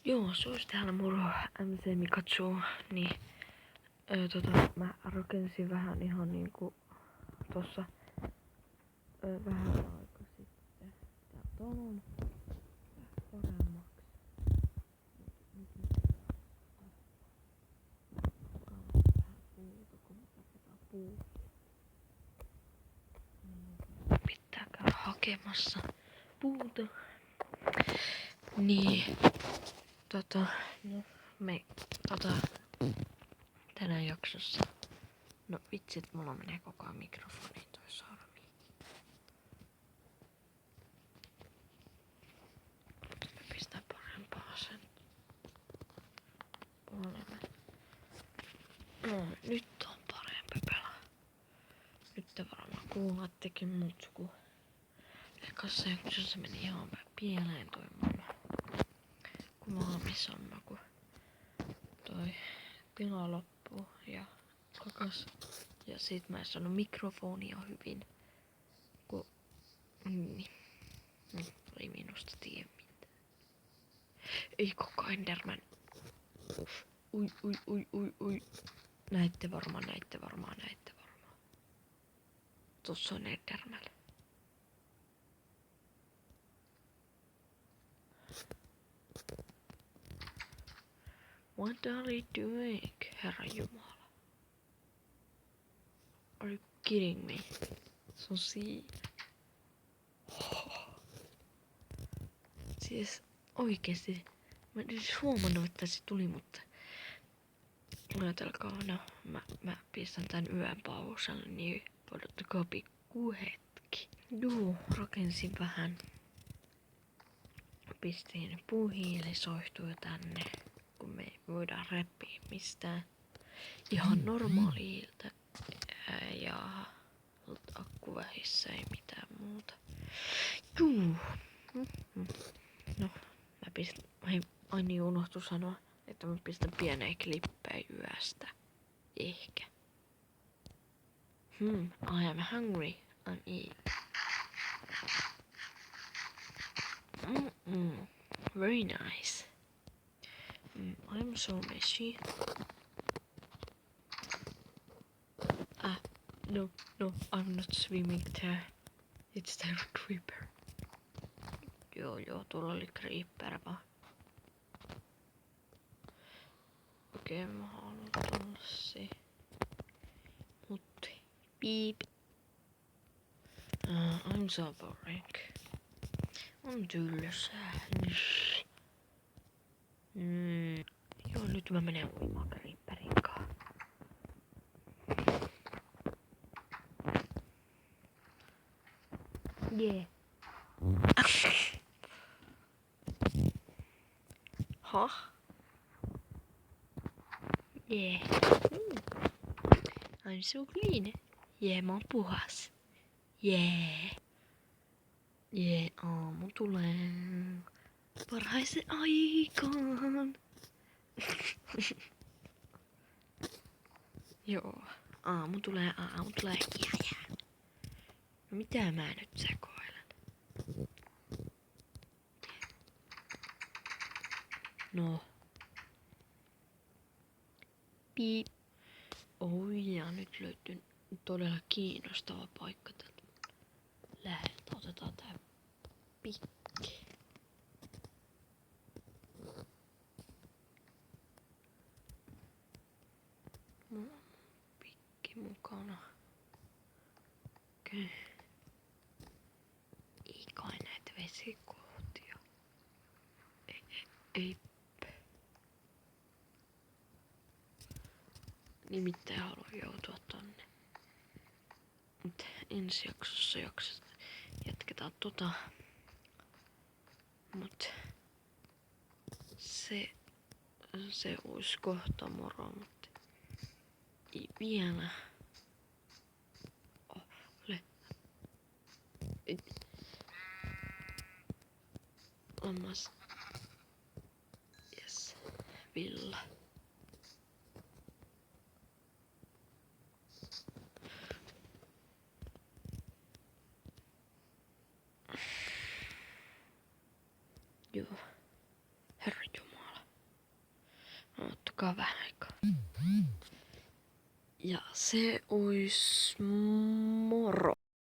Joo, se olisi täällä moro MC Mikatsu, niin mä rakensin vähän ihan niinku tossa vähän aika sitten tää talon paremmaksi. Nyt vähän puuta, kun me tarvitaan puuta. Pitää käydä hakemassa puuta. Niin, no me tänään jaksossa. No vitsit, mulla menee koko ajan mikrofoniin toi sormi. Pistää parempaa sen puolelle. No, nyt on parempi pelaa. Nyt te varmaan kuulattekin mut, kun ekassa jaksossa meni ihan pieleen toi mun kuvaamishomma, kun toi pila loppuu ja kakas. Ja sit mä en saanut mikrofonia hyvin, kun ei minusta tiedä mitään. Ei koko Enderman. Ui. Näitte varmaan. Tossa on Enderman. What are you doing, Herra Jumala? Are you kidding me? Se on siinä. Siis oikeesti. Mä en edes huomannut, että se tuli, mutta ajatelkaa, no mä pistän tän yön pausalle, niin odottakaa pikku hetki. Joo, rakensin vähän. Pistin puuhiilisoihtuja tänne, kun me ei voida repiä mistään. Ihan normaali hiiltä ja akkuvähissä ei mitään muuta. Juu. No, mä pistän, ai niin unohtu sanoa, että mä pistän pieniä klippejä yöstä. Ehkä. I am hungry. I'm eating. Very nice. I'm so messy. No, I'm not swimming there. It's there a creeper. Joo, tuolla oli creeper vaan. Okei, mä haluan tulla se. Mut, piip. I'm so boring. On tylsää. Joo, nyt mä menen uimaan creeperin kaa. Yeah. Huh? Yeah. I'm so clean. Yeah, mä oon puhas. Yeah. Yeah, aamu tulee parhaisen aikaan. Joo, aamu tulee. Yeah. No mitä mä nyt sekoilen? No. Piip. Oi, ja nyt löytyy todella kiinnostava paikka täältä läheltä. Otetaan tää pikki. Mulla on pikki mukana. Okei. Ei kai näitä vesikohtia. Ei. Nimittäin haluan joutua tonne. Mut ensi jaksossa jatketaan Mut se ois kohta moro, mut ei vielä ole. Lammas. Yes. Villa. Joo. Herra Jumala. Ottakaa vähän aikaa. Ja se ois moro.